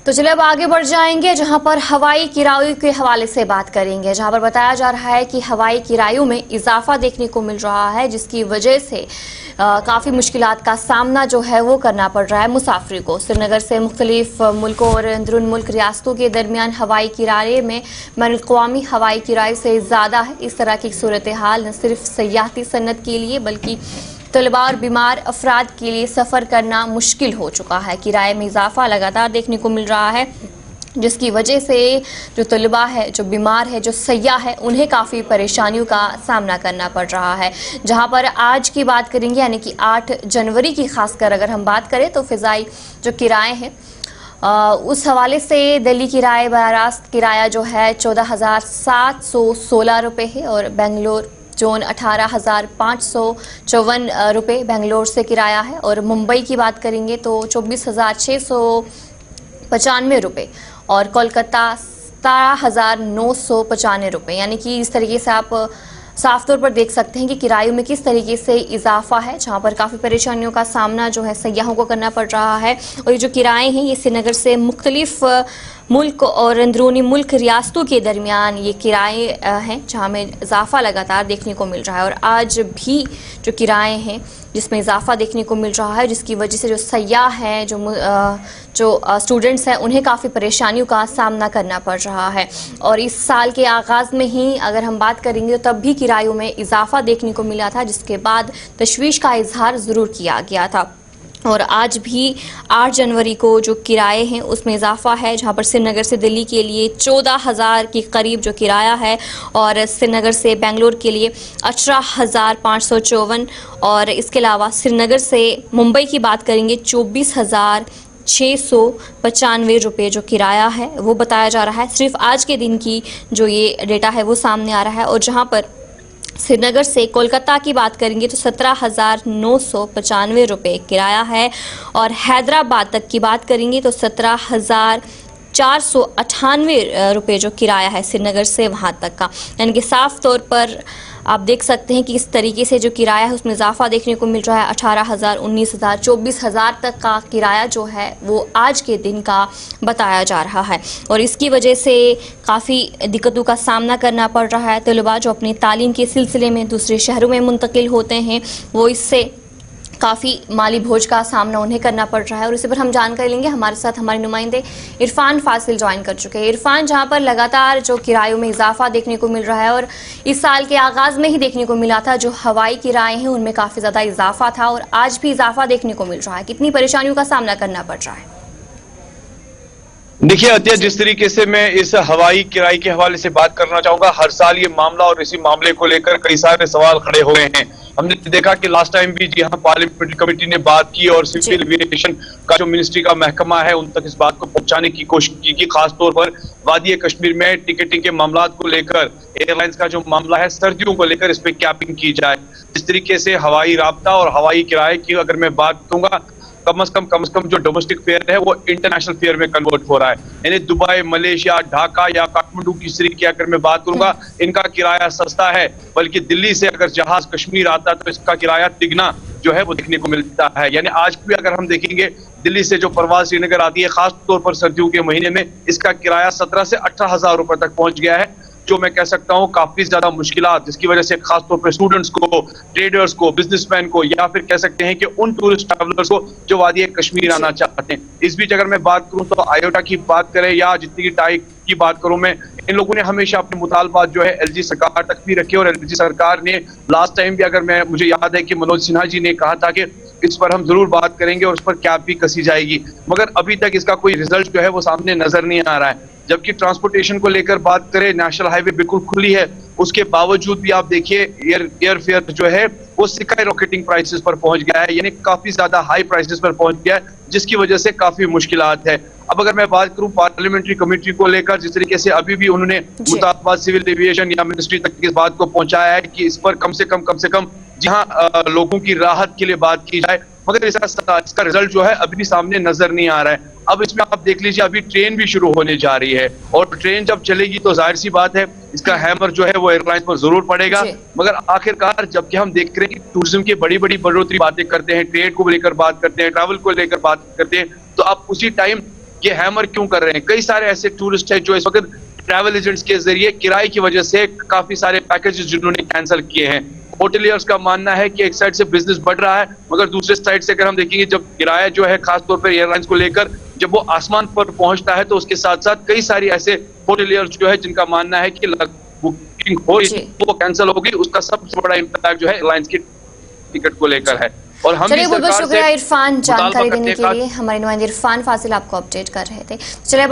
तो चलिए अब आगे बढ़ जाएंगे, जहां पर हवाई किरायों के हवाले से बात करेंगे, जहां पर बताया जा रहा है कि हवाई किरायों में इजाफा देखने को मिल रहा है, जिसकी वजह से काफ़ी मुश्किलात का सामना जो है वो करना पड़ रहा है मुसाफिर को। श्रीनगर से मुख्तलिफ मुल्कों और अंदरून मुल्क रियासतों के दरमियान हवाई किराए में बैनुल-अक़वामी हवाई किराए से ज़्यादा है। इस तरह की सूरत हाल न सिर्फ सयाहती सन्नत के लिए बल्कि तलबा और बीमार अफराद के लिए सफ़र करना मुश्किल हो चुका है। किराए में इजाफा लगातार देखने को मिल रहा है, जिसकी वजह से जो तलबा है, जो बीमार है, जो सयाह है, उन्हें काफ़ी परेशानियों का सामना करना पड़ रहा है। जहां पर आज की बात करेंगे, यानी कि 8 जनवरी की खासकर अगर हम बात करें तो फ़िज़ाई जो किराए हैं उस हवाले से दिल्ली किराए बरास्त किराया जो है 14,716 रुपये है और बेंगलोर जोन 18,554 रुपये बेंगलोर से किराया है। और मुंबई की बात करेंगे तो 24,695 रुपये और कोलकाता 17,995 रुपये। यानी कि इस तरीके से आप साफ तौर पर देख सकते हैं कि किरायों में किस तरीके से इजाफा है, जहां पर काफ़ी परेशानियों का सामना जो है सयाहों को करना पड़ रहा है। और ये जो किराए हैं ये श्रीनगर से मुख्तलिफ मुल्क और अंदरूनी मुल्क रियासतों के दरमियान ये किराए हैं, जहां में इजाफा लगातार देखने को मिल रहा है। और आज भी जो किराए हैं जिसमें इजाफा देखने को मिल रहा है, जिसकी वजह से जो सयाह हैं, जो स्टूडेंट्स हैं, उन्हें काफ़ी परेशानियों का सामना करना पड़ रहा है। और इस साल के आगाज़ में ही अगर हम बात करेंगे तो तब भी किरायों में इजाफा देखने को मिला था, जिसके बाद तशवीश का इजहार ज़रूर किया गया था। और आज भी 8 जनवरी को जो किराए हैं उसमें इजाफा है, जहां पर श्रीनगर से दिल्ली के लिए 14,000 के करीब जो किराया है और श्रीनगर से बेंगलोर के लिए 18,554 और इसके अलावा श्रीनगर से मुंबई की बात करेंगे 24,695 रुपये जो किराया है वो बताया जा रहा है। सिर्फ आज के दिन की जो ये डेटा है वो सामने आ रहा है। और जहाँ पर श्रीनगर से कोलकाता की बात करेंगे तो 17,995 रुपये किराया है और हैदराबाद तक की बात करेंगे तो 17,498 रुपये जो किराया है श्रीनगर से वहाँ तक का। यानी कि साफ तौर पर आप देख सकते हैं कि इस तरीके से जो किराया है उसमें इजाफा देखने को मिल रहा है। 18,000, 19,000, 24,000 तक का किराया जो है वो आज के दिन का बताया जा रहा है। और इसकी वजह से काफ़ी दिक्कतों का सामना करना पड़ रहा है। तलबा जो अपनी तालीम के सिलसिले में दूसरे शहरों में मुंतकिल होते हैं वो इससे काफ़ी माली बोझ का सामना उन्हें करना पड़ रहा है। और इसी पर हम जानकारी लेंगे, हमारे साथ हमारे नुमाइंदे इरफान फासिल ज्वाइन कर चुके हैं। इरफान, जहां पर लगातार जो किरायों में इजाफा देखने को मिल रहा है और इस साल के आगाज़ में ही देखने को मिला था, जो हवाई किराए हैं उनमें काफ़ी ज़्यादा इजाफा था और आज भी इजाफा देखने को मिल रहा है, कितनी परेशानियों का सामना करना पड़ रहा है? देखिए अत्या, जिस तरीके से मैं इस हवाई किराए के हवाले से बात करना चाहूंगा, हर साल ये मामला और इसी मामले को लेकर कई सारे सवाल खड़े हो गए हैं। हमने देखा कि लास्ट टाइम भी यहाँ पार्लियामेंट्री कमेटी ने बात की और सिविल एविएशन का जो मिनिस्ट्री का महकमा है उन तक इस बात को पहुंचाने की कोशिश की, खासतौर पर वादी कश्मीर में टिकटिंग के मामला को लेकर, एयरलाइंस का जो मामला है सर्दियों को लेकर, इस पे कैपिंग की जाए। इस तरीके से हवाई राब्ता और हवाई किराए की अगर मैं बात करूंगा, कम से कम जो डोमेस्टिक फेयर है वो इंटरनेशनल फेयर में कन्वर्ट हो रहा है। यानी दुबई, मलेशिया, ढाका या काठमांडू की सिटी की अगर मैं बात करूंगा, इनका किराया सस्ता है, बल्कि दिल्ली से अगर जहाज कश्मीर आता है तो इसका किराया तिगना जो है वो देखने को मिलता है। यानी आज भी अगर हम देखेंगे, दिल्ली से जो परवाज श्रीनगर आती है, खास तौर पर सर्दियों के महीने में, इसका किराया 17 से 18,000 रुपए तक पहुंच गया है, जो मैं कह सकता हूं काफी ज्यादा मुश्किलात, जिसकी वजह से खासतौर पर स्टूडेंट्स को, ट्रेडर्स को, बिजनेसमैन को, या फिर कह सकते हैं कि उन टूरिस्ट ट्रैवलर्स को जो वादी कश्मीर आना चाहते हैं। इस बीच अगर मैं बात करूं तो आयोटा की बात करें या जितनी टाई की बात करूं मैं, इन लोगों ने हमेशा अपने मुतालबात जो है एलजी सरकार तक भी रखे और एलजी सरकार ने लास्ट टाइम भी, अगर मैं मुझे याद है कि मनोज सिन्हा जी ने कहा था कि इस पर हम जरूर बात करेंगे और उस पर कैप भी कसी जाएगी, मगर अभी तक इसका कोई रिजल्ट जो है वो सामने नजर नहीं आ रहा है। जबकि ट्रांसपोर्टेशन को लेकर बात करें, नेशनल हाईवे बिल्कुल खुली है, उसके बावजूद भी आप देखिए एयर फेयर जो है वो स्काई रॉकेटिंग प्राइसेस पर पहुंच गया है, यानी काफी ज्यादा हाई प्राइसेस पर पहुंच गया है, जिसकी वजह से काफी मुश्किलात है। अब अगर मैं बात करूं पार्लियामेंट्री कमेटी को लेकर, जिस तरीके से अभी भी उन्होंने मुतालबात सिविल एविएशन या मिनिस्ट्री तक इस बात को पहुंचाया है कि इस पर कम से कम जहां लोगों की राहत के लिए बात की जाए, मगर इसका रिजल्ट जो है अभी भी सामने नजर नहीं आ रहा है। अब इसमें आप देख लीजिए, अभी ट्रेन भी शुरू होने जा रही है और ट्रेन जब चलेगी तो जाहिर सी बात है इसका हैमर जो है वो एयरलाइन पर जरूर पड़ेगा। मगर आखिरकार जबकि हम देख रहे हैं कि टूरिज्म की बड़ी बढ़ोतरी बातें करते हैं, ट्रेड को लेकर बात करते हैं, ट्रैवल को लेकर बात करते हैं, तो आप उसी टाइम ये हैमर क्यों कर रहे हैं? कई सारे ऐसे टूरिस्ट हैं जो इस वक्त ट्रैवल एजेंट्स के जरिए किराए की वजह से काफी सारे पैकेजेस जिन्होंने कैंसिल किए हैं। होटलियर्स का मानना है कि एक साइड से बिजनेस बढ़ रहा है, मगर दूसरे साइड से अगर हम देखेंगे जब किराया जो है खासतौर पर एयरलाइंस को लेकर जब वो आसमान पर पहुंचता है तो उसके साथ साथ कई सारी ऐसे होटलियर्स जो है जिनका मानना है कि बुकिंग हो वो कैंसिल होगी, उसका सबसे बड़ा इम्पैक्ट जो है एयरलाइंस की टिकट को लेकर है। और हम चलिए, बहुत बहुत सरकार शुक्रिया से इरफान जानकारी देने के मुतालबा लिए। हमारे नुमाइंदे इरफान फासिल आपको अपडेट कर रहे थे। चलिए